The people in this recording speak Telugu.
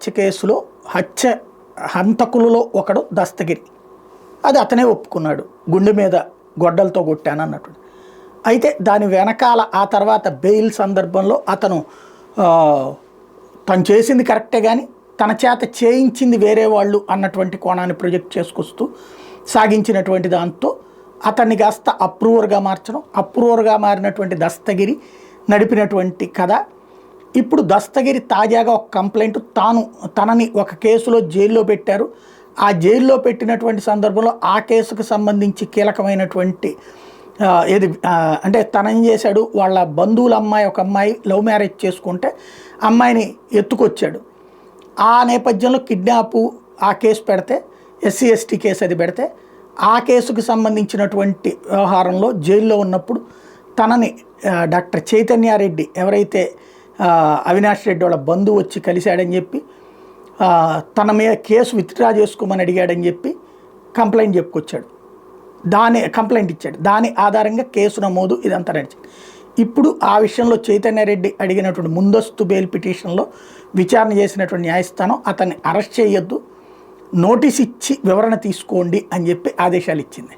హత్య కేసులో హంతకులలో ఒకడు దస్తగిరి. అది అతనే ఒప్పుకున్నాడు, గుండె మీద గొడ్డలతో కొట్టాను అన్నట్టు. అయితే దాని వెనకాల ఆ తర్వాత బెయిల్ సందర్భంలో అతను తను చేసింది కరెక్టే కానీ తన చేత చేయించింది వేరే వాళ్ళు అన్నటువంటి కోణాన్ని ప్రొజెక్ట్ చేసుకొస్తూ సాగించినటువంటి దాంతో అతన్ని కాస్త అప్రూవర్గా మారినటువంటి దస్తగిరి నడిపినటువంటి కథ. ఇప్పుడు దస్తగిరి తాజాగా ఒక కంప్లైంట్, తనని ఒక కేసులో జైల్లో పెట్టారు. ఆ జైల్లో పెట్టినటువంటి సందర్భంలో ఆ కేసుకు సంబంధించి కీలకమైనటువంటి అంటే తనేం చేశాడు, వాళ్ళ బంధువుల ఒక అమ్మాయి లవ్ మ్యారేజ్ చేసుకుంటే అమ్మాయిని ఎత్తుకొచ్చాడు. ఆ నేపథ్యంలో కిడ్నాపు ఆ కేసు పెడితే, ఎస్సీ ఎస్టీ కేసు అది పెడితే, ఆ కేసుకు సంబంధించినటువంటి వ్యవహారంలో జైల్లో ఉన్నప్పుడు తనని డాక్టర్ చైతన్యారెడ్డి ఎవరైతే అవినాష్ రెడ్డి వాళ్ళ బంధువు వచ్చి కలిశాడని చెప్పి తన మీద కేసు విత్డ్రా చేసుకోమని అడిగాడని చెప్పి కంప్లైంట్ ఇచ్చాడు. దాని ఆధారంగా కేసు నమోదు ఇదంతా నడిచింది. ఇప్పుడు ఆ విషయంలో చైతన్యారెడ్డి అడిగినటువంటి ముందస్తు బెయిల్ పిటిషన్లో విచారణ చేసినటువంటి న్యాయస్థానం అతన్ని అరెస్ట్ చేయొద్దు, నోటీస్ ఇచ్చి వివరణ తీసుకోండి అని చెప్పి ఆదేశాలు ఇచ్చింది.